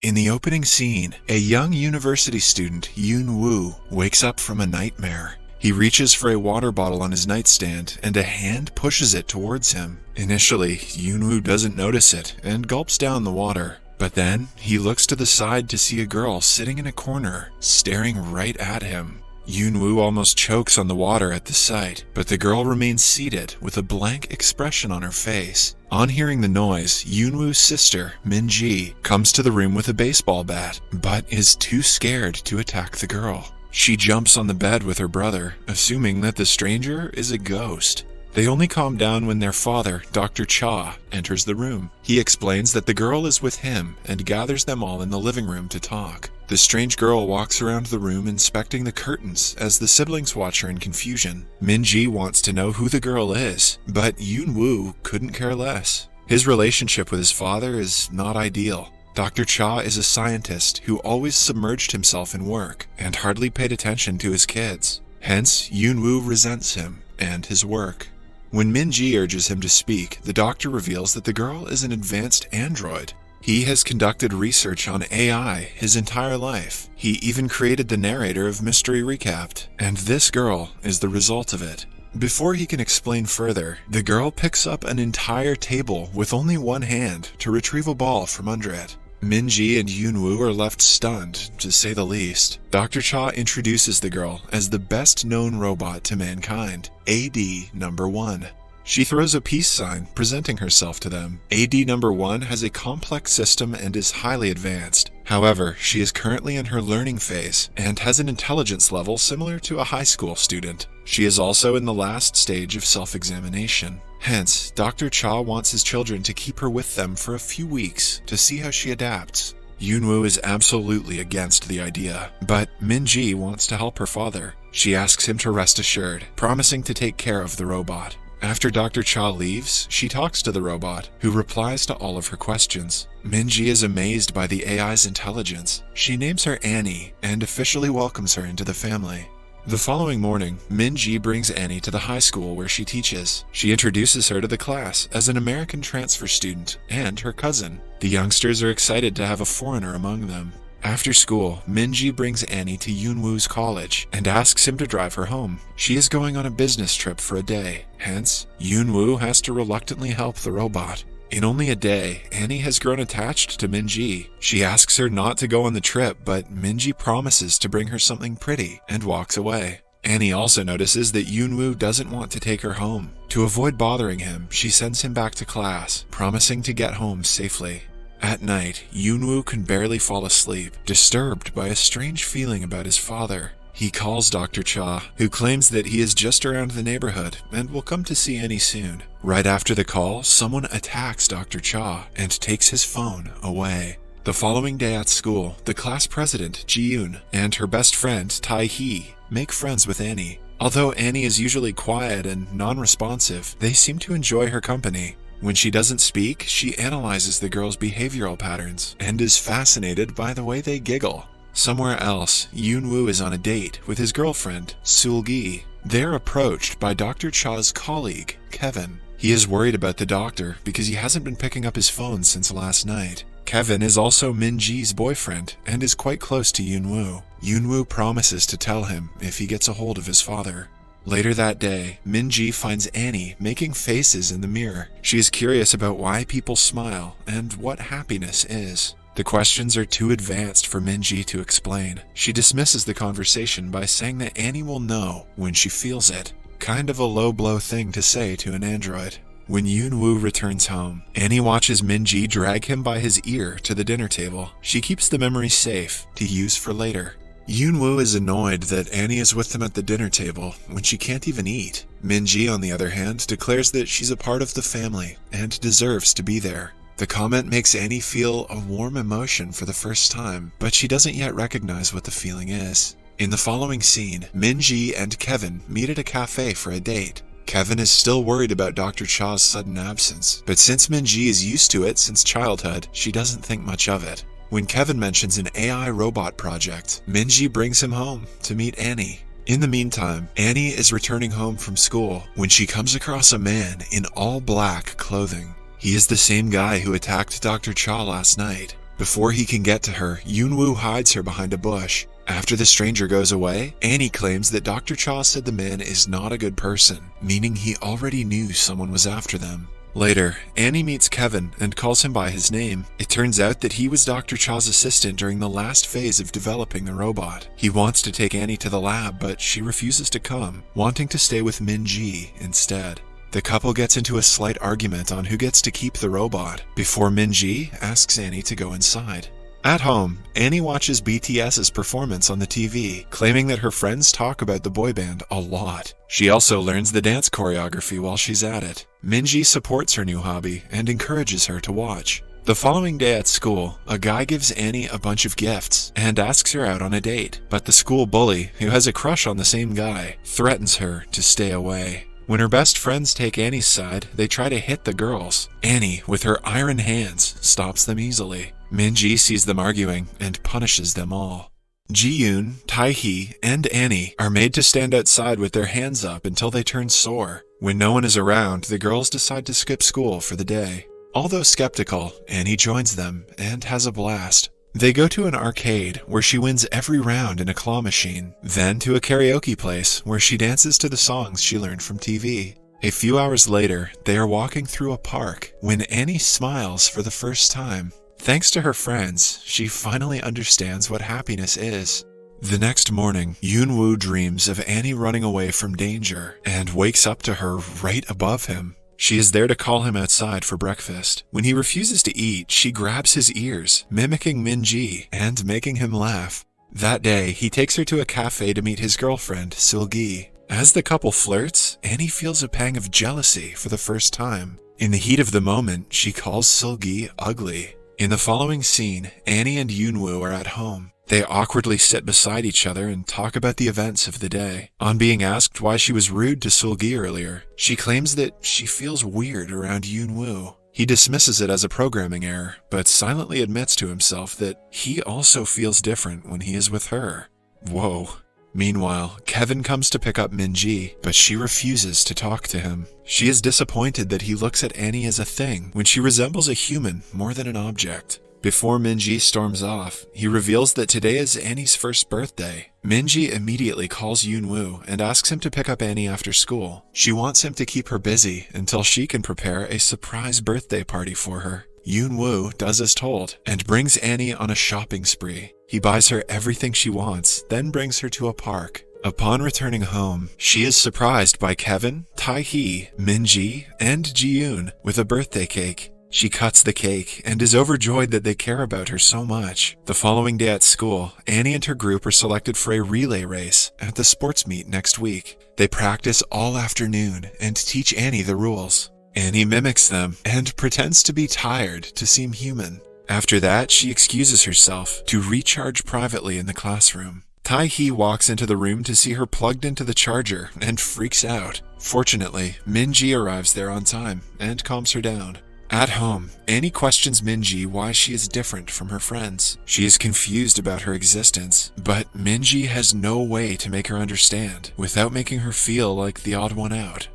In the opening scene, a young university student, Yoon Woo, wakes up from a nightmare. He reaches for a water bottle on his nightstand, and a hand pushes it towards him. Initially, Yoon Woo doesn't notice it and gulps down the water. But then, he looks to the side to see a girl sitting in a corner, staring right at him. Yoon Woo almost chokes on the water at the sight, but the girl remains seated with a blank expression on her face. On hearing the noise, Yoon Woo's sister, Min Ji, comes to the room with a baseball bat, but is too scared to attack the girl. She jumps on the bed with her brother, assuming that the stranger is a ghost. They only calm down when their father, Dr. Cha, enters the room. He explains that the girl is with him and gathers them all in the living room to talk. The strange girl walks around the room inspecting the curtains as the siblings watch her in confusion. Min Ji wants to know who the girl is, but Yoon Woo couldn't care less. His relationship with his father is not ideal. Dr. Cha is a scientist who always submerged himself in work and hardly paid attention to his kids. Hence, Yoon Woo resents him and his work. When Min Ji urges him to speak, the doctor reveals that the girl is an advanced android. He has conducted research on AI his entire life. He even created the narrator of Mystery Recapped, and this girl is the result of it. Before he can explain further, the girl picks up an entire table with only one hand to retrieve a ball from under it. Min Ji and Yoon Woo are left stunned, to say the least. Dr. Cha introduces the girl as the best-known robot to mankind, AD Number 1. She throws a peace sign, presenting herself to them. AD Number 1 has a complex system and is highly advanced. However, she is currently in her learning phase and has an intelligence level similar to a high school student. She is also in the last stage of self-examination. Hence, Dr. Cha wants his children to keep her with them for a few weeks to see how she adapts. Yoon Woo is absolutely against the idea, but Min Ji wants to help her father. She asks him to rest assured, promising to take care of the robot. After Dr. Cha leaves, she talks to the robot, who replies to all of her questions. Min Ji is amazed by the AI's intelligence. She names her Annie and officially welcomes her into the family. The following morning, Min Ji brings Annie to the high school where she teaches. She introduces her to the class as an American transfer student and her cousin. The youngsters are excited to have a foreigner among them. After school, Min Ji brings Annie to Yoon Woo's college and asks him to drive her home. She is going on a business trip for a day. Hence, Yoon Woo has to reluctantly help the robot. In only a day, Annie has grown attached to Min Ji. She asks her not to go on the trip, but Min Ji promises to bring her something pretty and walks away. Annie also notices that Yoon Woo doesn't want to take her home. To avoid bothering him, she sends him back to class, promising to get home safely. At night, Yoon Woo can barely fall asleep, disturbed by a strange feeling about his father. He calls Dr. Cha, who claims that he is just around the neighborhood and will come to see Annie soon. Right after the call, someone attacks Dr. Cha and takes his phone away. The following day at school, the class president, Ji-yoon, and her best friend, Tai-hee, make friends with Annie. Although Annie is usually quiet and non-responsive, they seem to enjoy her company. When she doesn't speak, she analyzes the girls' behavioral patterns and is fascinated by the way they giggle. Somewhere else, Yoon Woo is on a date with his girlfriend, Sul-gi. They're approached by Dr. Cha's colleague, Kevin. He is worried about the doctor because he hasn't been picking up his phone since last night. Kevin is also Min Ji's boyfriend and is quite close to Yoon Woo. Yoon Woo promises to tell him if he gets a hold of his father. Later that day, Min Ji finds Annie making faces in the mirror. She is curious about why people smile and what happiness is. The questions are too advanced for Min Ji to explain. She dismisses the conversation by saying that Annie will know when she feels it. Kind of a low-blow thing to say to an android. When Yoon Woo returns home, Annie watches Min Ji drag him by his ear to the dinner table. She keeps the memory safe to use for later. Yoon Woo is annoyed that Annie is with them at the dinner table when she can't even eat. Min Ji, on the other hand, declares that she's a part of the family and deserves to be there. The comment makes Annie feel a warm emotion for the first time, but she doesn't yet recognize what the feeling is. In the following scene, Min Ji and Kevin meet at a cafe for a date. Kevin is still worried about Dr. Cha's sudden absence, but since Min Ji is used to it since childhood, she doesn't think much of it. When Kevin mentions an AI robot project, Min Ji brings him home to meet Annie. In the meantime, Annie is returning home from school when she comes across a man in all black clothing. He is the same guy who attacked Dr. Cha last night. Before he can get to her, Yunwoo hides her behind a bush. After the stranger goes away, Annie claims that Dr. Cha said the man is not a good person, meaning he already knew someone was after them. Later, Annie meets Kevin and calls him by his name. It turns out that he was Dr. Cha's assistant during the last phase of developing the robot. He wants to take Annie to the lab, but she refuses to come, wanting to stay with Min-ji instead. The couple gets into a slight argument on who gets to keep the robot, before Min-ji asks Annie to go inside. At home, Annie watches BTS's performance on the TV, claiming that her friends talk about the boy band a lot. She also learns the dance choreography while she's at it. Min-ji supports her new hobby and encourages her to watch. The following day at school, a guy gives Annie a bunch of gifts and asks her out on a date, but the school bully, who has a crush on the same guy, threatens her to stay away. When her best friends take Annie's side, they try to hit the girls. Annie, with her iron hands, stops them easily. Min-ji sees them arguing and punishes them all. Ji-yoon, Tae-hee, and Annie are made to stand outside with their hands up until they turn sore. When no one is around, the girls decide to skip school for the day. Although skeptical, Annie joins them and has a blast. They go to an arcade where she wins every round in a claw machine, then to a karaoke place where she dances to the songs she learned from TV. A few hours later, they are walking through a park when Annie smiles for the first time. Thanks to her friends, she finally understands what happiness is. The next morning, Yunwoo dreams of Annie running away from danger and wakes up to her right above him. She is there to call him outside for breakfast. When he refuses to eat, she grabs his ears, mimicking Min-ji and making him laugh. That day, he takes her to a cafe to meet his girlfriend, Seul-gi. As the couple flirts, Annie feels a pang of jealousy for the first time. In the heat of the moment, she calls Seul-gi ugly. In the following scene, Annie and Yunwoo are at home. They awkwardly sit beside each other and talk about the events of the day. On being asked why she was rude to Seul-gi earlier, she claims that she feels weird around Yunwoo. He dismisses it as a programming error, but silently admits to himself that he also feels different when he is with her. Whoa. Meanwhile, Kevin comes to pick up Min-ji, but she refuses to talk to him. She is disappointed that he looks at Annie as a thing when she resembles a human more than an object. Before Min-ji storms off, he reveals that today is Annie's first birthday. Min-ji immediately calls Yunwoo and asks him to pick up Annie after school. She wants him to keep her busy until she can prepare a surprise birthday party for her. Yunwoo does as told and brings Annie on a shopping spree. He buys her everything she wants, then brings her to a park. Upon returning home, she is surprised by Kevin, Tae-hee, Min-ji, and Ji-yoon with a birthday cake. She cuts the cake and is overjoyed that they care about her so much. The following day at school, Annie and her group are selected for a relay race at the sports meet next week. They practice all afternoon and teach Annie the rules. Annie mimics them and pretends to be tired to seem human. After that, she excuses herself to recharge privately in the classroom. Tae-hee walks into the room to see her plugged into the charger and freaks out. Fortunately, Min-ji arrives there on time and calms her down. At home, Annie questions Min-ji why she is different from her friends. She is confused about her existence, but Min-ji has no way to make her understand without making her feel like the odd one out.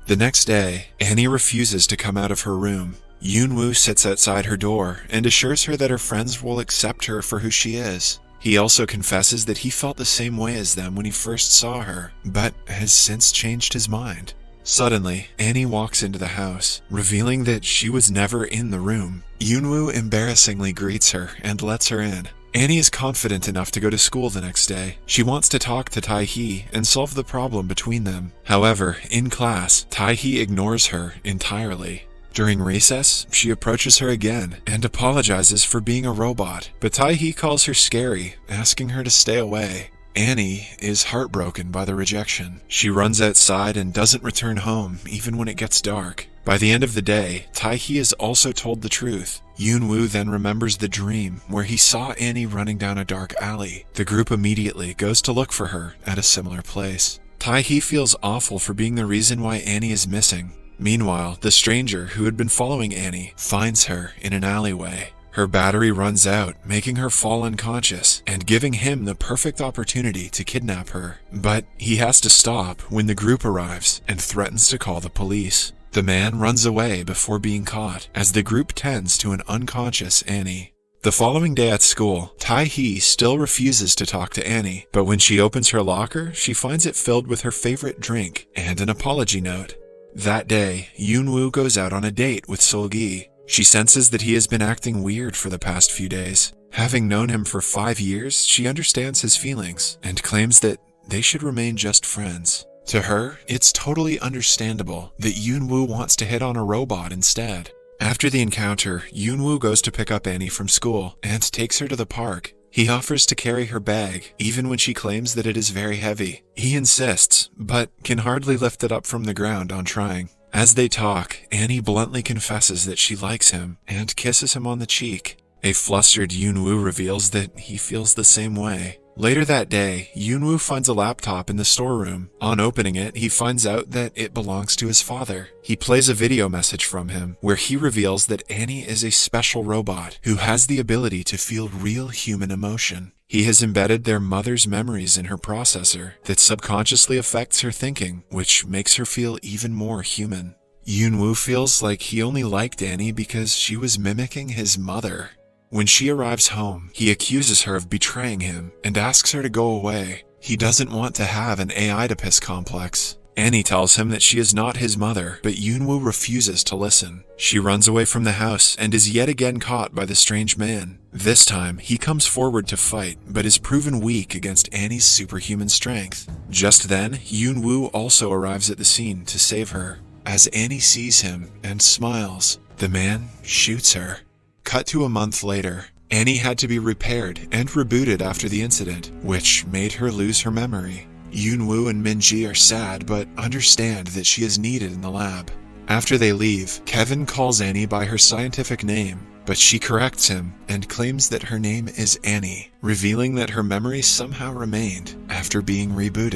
The next day, Annie refuses to come out of her room. Yunwoo sits outside her door and assures her that her friends will accept her for who she is. He also confesses that he felt the same way as them when he first saw her, but has since changed his mind. Suddenly, Annie walks into the house, revealing that she was never in the room. Yunwoo embarrassingly greets her and lets her in. Annie is confident enough to go to school the next day. She wants to talk to Tae-hee and solve the problem between them. However, in class, Tae-hee ignores her entirely. During recess, she approaches her again and apologizes for being a robot, but Tae-hee calls her scary, asking her to stay away. Annie is heartbroken by the rejection. She runs outside and doesn't return home even when it gets dark. By the end of the day, Tae-hee is also told the truth. Yunwoo then remembers the dream where he saw Annie running down a dark alley. The group immediately goes to look for her at a similar place. Tae-hee feels awful for being the reason why Annie is missing. Meanwhile, the stranger who had been following Annie finds her in an alleyway. Her battery runs out, making her fall unconscious and giving him the perfect opportunity to kidnap her. But he has to stop when the group arrives and threatens to call the police. The man runs away before being caught as the group tends to an unconscious Annie. The The following day at school, Tai-hee still refuses to talk to Annie, but when she opens her locker, she finds it filled with her favorite drink and an apology note. That day, Yoonwoo goes out on a date with Seol-gi. She senses that he has been acting weird for the past few days. Having known him for 5 years, she understands his feelings and claims that they should remain just friends. To her, it's totally understandable that Yoonwoo wants to hit on a robot instead. After the encounter, Yoonwoo goes to pick up Annie from school and takes her to the park. He offers to carry her bag, even when she claims that it is very heavy. He insists, but can hardly lift it up from the ground on trying. As they talk, Annie bluntly confesses that she likes him and kisses him on the cheek. A flustered Yoonwoo reveals that he feels the same way. Later that day, Yoonwoo finds a laptop in the storeroom. On opening it, he finds out that it belongs to his father. He plays a video message from him, where he reveals that Annie is a special robot who has the ability to feel real human emotion. He has embedded their mother's memories in her processor that subconsciously affects her thinking, which makes her feel even more human. Yoonwoo feels like he only liked Annie because she was mimicking his mother. When she arrives home, he accuses her of betraying him and asks her to go away. He doesn't want to have an Oedipus complex. Annie tells him that she is not his mother, but Yoonwoo refuses to listen. She runs away from the house and is yet again caught by the strange man. This time, he comes forward to fight, but is proven weak against Annie's superhuman strength. Just then, Yoonwoo also arrives at the scene to save her. As Annie sees him and smiles, the man shoots her. Cut to a month later, Annie had to be repaired and rebooted after the incident, which made her lose her memory. Yoonwoo and Minji are sad but understand that she is needed in the lab. After they leave, Kevin calls Annie by her scientific name, but she corrects him and claims that her name is Annie, revealing that her memory somehow remained after being rebooted.